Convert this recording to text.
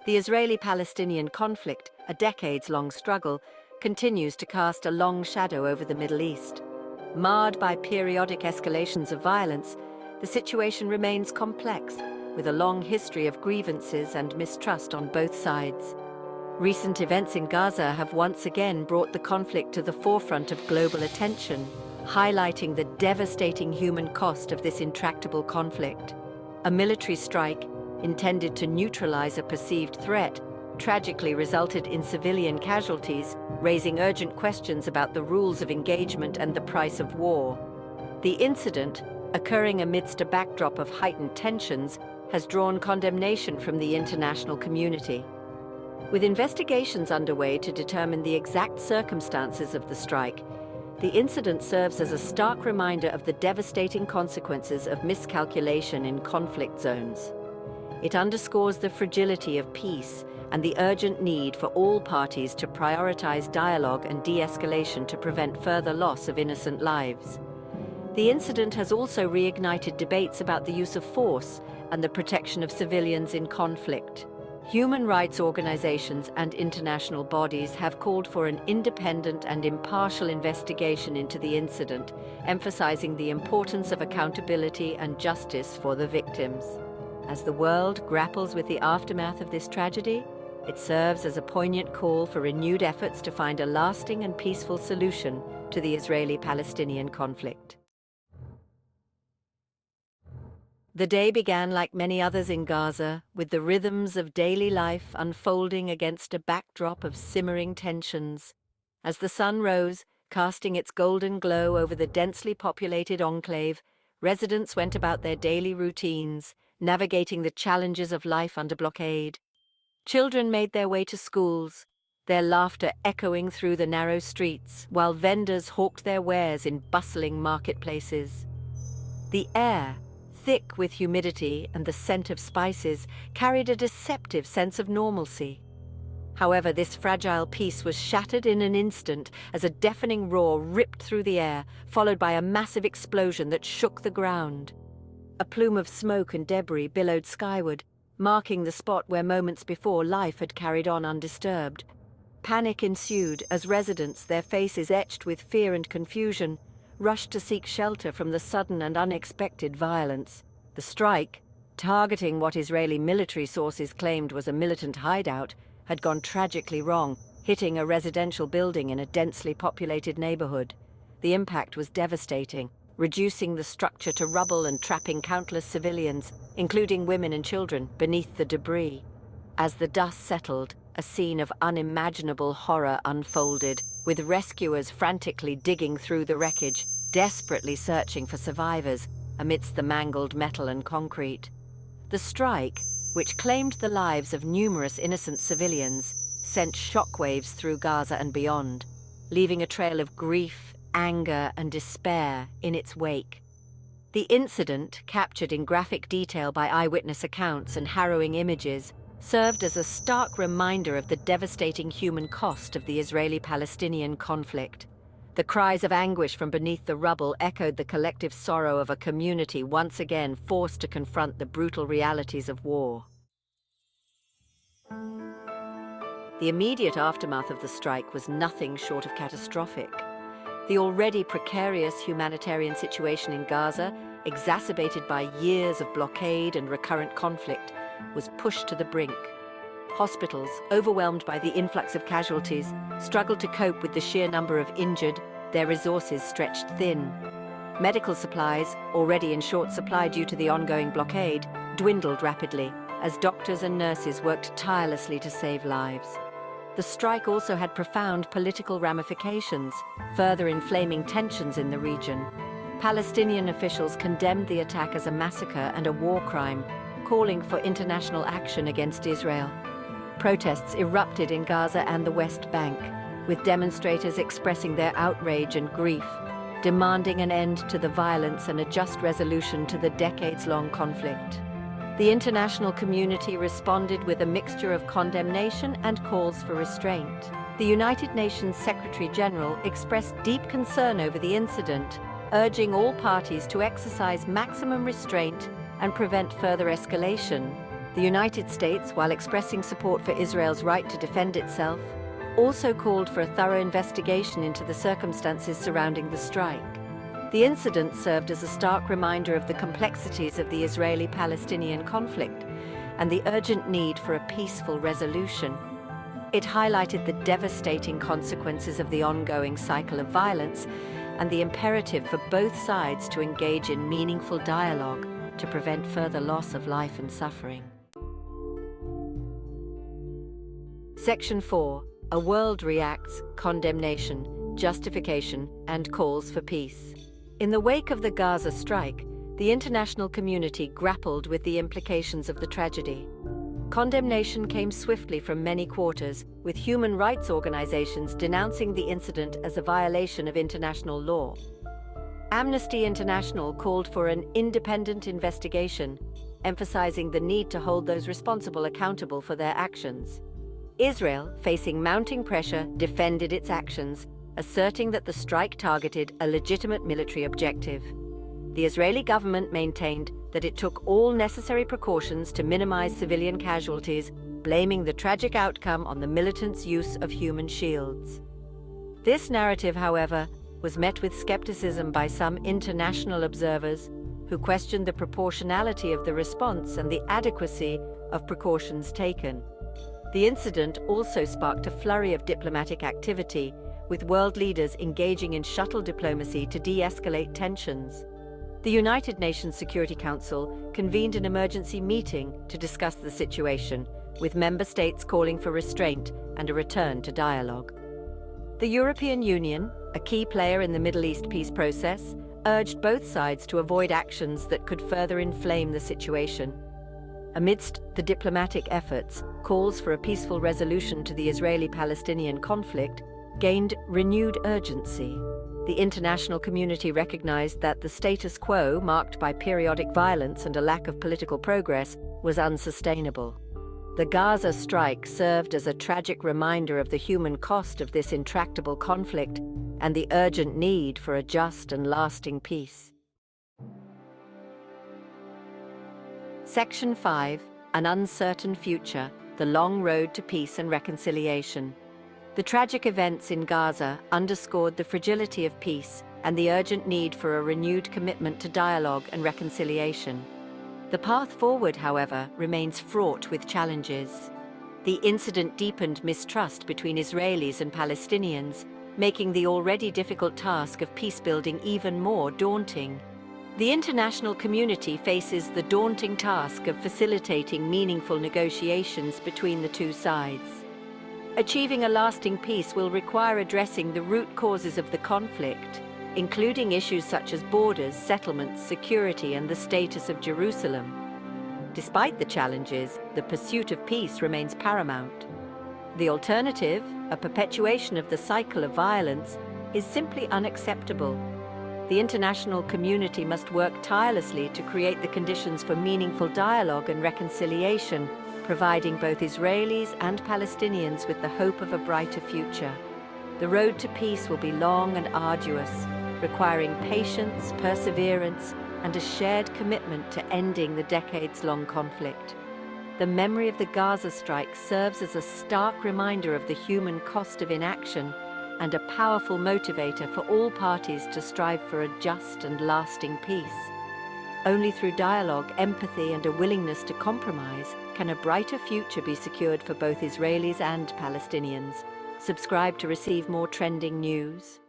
The Israeli-Palestinian conflict, a decades-long struggle, continues to cast a long shadow over the Middle East. Marred by periodic escalations of violence, the situation remains complex, with a long history of grievances and mistrust on both sides. Recent events in Gaza have once again brought the conflict to the forefront of global attention, highlighting the devastating human cost of this intractable conflict. A military strike, intended to neutralize a perceived threat, tragically resulted in civilian casualties, raising urgent questions about the rules of engagement and the price of war. The incident, occurring amidst a backdrop of heightened tensions, has drawn condemnation from the international community. With investigations underway to determine the exact circumstances of the strike, the incident serves as a stark reminder of the devastating consequences of miscalculation in conflict zones. It underscores the fragility of peace and the urgent need for all parties to prioritize dialogue and de-escalation to prevent further loss of innocent lives. The incident has also reignited debates about the use of force and the protection of civilians in conflict. Human rights organizations and international bodies have called for an independent and impartial investigation into the incident, emphasizing the importance of accountability and justice for the victims. As the world grapples with the aftermath of this tragedy, it serves as a poignant call for renewed efforts to find a lasting and peaceful solution to the Israeli-Palestinian conflict. The day began like many others in Gaza, with the rhythms of daily life unfolding against a backdrop of simmering tensions. As the sun rose, casting its golden glow over the densely populated enclave, residents went about their daily routines, navigating the challenges of life under blockade. Children made their way to schools, their laughter echoing through the narrow streets, while vendors hawked their wares in bustling marketplaces. The air, thick with humidity and the scent of spices, carried a deceptive sense of normalcy. However, this fragile peace was shattered in an instant as a deafening roar ripped through the air, followed by a massive explosion that shook the ground. A plume of smoke and debris billowed skyward, marking the spot where moments before life had carried on undisturbed. Panic ensued as residents, their faces etched with fear and confusion, rushed to seek shelter from the sudden and unexpected violence. The strike, targeting what Israeli military sources claimed was a militant hideout, had gone tragically wrong, hitting a residential building in a densely populated neighborhood. The impact was devastating, reducing the structure to rubble and trapping countless civilians, including women and children, beneath the debris. As the dust settled, a scene of unimaginable horror unfolded, with rescuers frantically digging through the wreckage, desperately searching for survivors amidst the mangled metal and concrete. The strike, which claimed the lives of numerous innocent civilians, sent shockwaves through Gaza and beyond, leaving a trail of grief, anger, and despair in its wake. The incident, captured in graphic detail by eyewitness accounts and harrowing images, served as a stark reminder of the devastating human cost of the Israeli-Palestinian conflict. The cries of anguish from beneath the rubble echoed the collective sorrow of a community once again forced to confront the brutal realities of war. The immediate aftermath of the strike was nothing short of catastrophic. The already precarious humanitarian situation in Gaza, exacerbated by years of blockade and recurrent conflict, was pushed to the brink. Hospitals, overwhelmed by the influx of casualties, struggled to cope with the sheer number of injured, their resources stretched thin. Medical supplies, already in short supply due to the ongoing blockade, dwindled rapidly as doctors and nurses worked tirelessly to save lives. The strike also had profound political ramifications, further inflaming tensions in the region. Palestinian officials condemned the attack as a massacre and a war crime, calling for international action against Israel. Protests erupted in Gaza and the West Bank, with demonstrators expressing their outrage and grief, demanding an end to the violence and a just resolution to the decades-long conflict. The international community responded with a mixture of condemnation and calls for restraint. The United Nations Secretary-General expressed deep concern over the incident, urging all parties to exercise maximum restraint and prevent further escalation. The United States, while expressing support for Israel's right to defend itself, also called for a thorough investigation into the circumstances surrounding the strike. The incident served as a stark reminder of the complexities of the Israeli-Palestinian conflict and the urgent need for a peaceful resolution. It highlighted the devastating consequences of the ongoing cycle of violence and the imperative for both sides to engage in meaningful dialogue to prevent further loss of life and suffering. Section 4. A world reacts, condemnation, justification, and calls for peace. In the wake of the Gaza strike, the international community grappled with the implications of the tragedy. Condemnation came swiftly from many quarters, with human rights organizations denouncing the incident as a violation of international law. Amnesty International called for an independent investigation, emphasizing the need to hold those responsible accountable for their actions. Israel, facing mounting pressure, defended its actions, asserting that the strike targeted a legitimate military objective. The Israeli government maintained that it took all necessary precautions to minimize civilian casualties, blaming the tragic outcome on the militants' use of human shields. This narrative, however, was met with skepticism by some international observers who questioned the proportionality of the response and the adequacy of precautions taken. The incident also sparked a flurry of diplomatic activity, with world leaders engaging in shuttle diplomacy to de-escalate tensions. The United Nations Security Council convened an emergency meeting to discuss the situation, with member states calling for restraint and a return to dialogue. The European Union, a key player in the Middle East peace process, urged both sides to avoid actions that could further inflame the situation. Amidst the diplomatic efforts, calls for a peaceful resolution to the Israeli-Palestinian conflict gained renewed urgency. The international community recognized that the status quo, marked by periodic violence and a lack of political progress, was unsustainable. The Gaza strike served as a tragic reminder of the human cost of this intractable conflict and the urgent need for a just and lasting peace. Section 5. An uncertain future, the long road to peace and reconciliation. The tragic events in Gaza underscored the fragility of peace and the urgent need for a renewed commitment to dialogue and reconciliation. The path forward, however, remains fraught with challenges. The incident deepened mistrust between Israelis and Palestinians, making the already difficult task of peace-building even more daunting. The international community faces the daunting task of facilitating meaningful negotiations between the two sides. Achieving a lasting peace will require addressing the root causes of the conflict, including issues such as borders, settlements, security, and the status of Jerusalem. Despite the challenges, the pursuit of peace remains paramount. The alternative, a perpetuation of the cycle of violence, is simply unacceptable. The international community must work tirelessly to create the conditions for meaningful dialogue and reconciliation, providing both Israelis and Palestinians with the hope of a brighter future. The road to peace will be long and arduous, requiring patience, perseverance, and a shared commitment to ending the decades-long conflict. The memory of the Gaza strike serves as a stark reminder of the human cost of inaction and a powerful motivator for all parties to strive for a just and lasting peace. Only through dialogue, empathy, and a willingness to compromise can a brighter future be secured for both Israelis and Palestinians. Subscribe to receive more trending news.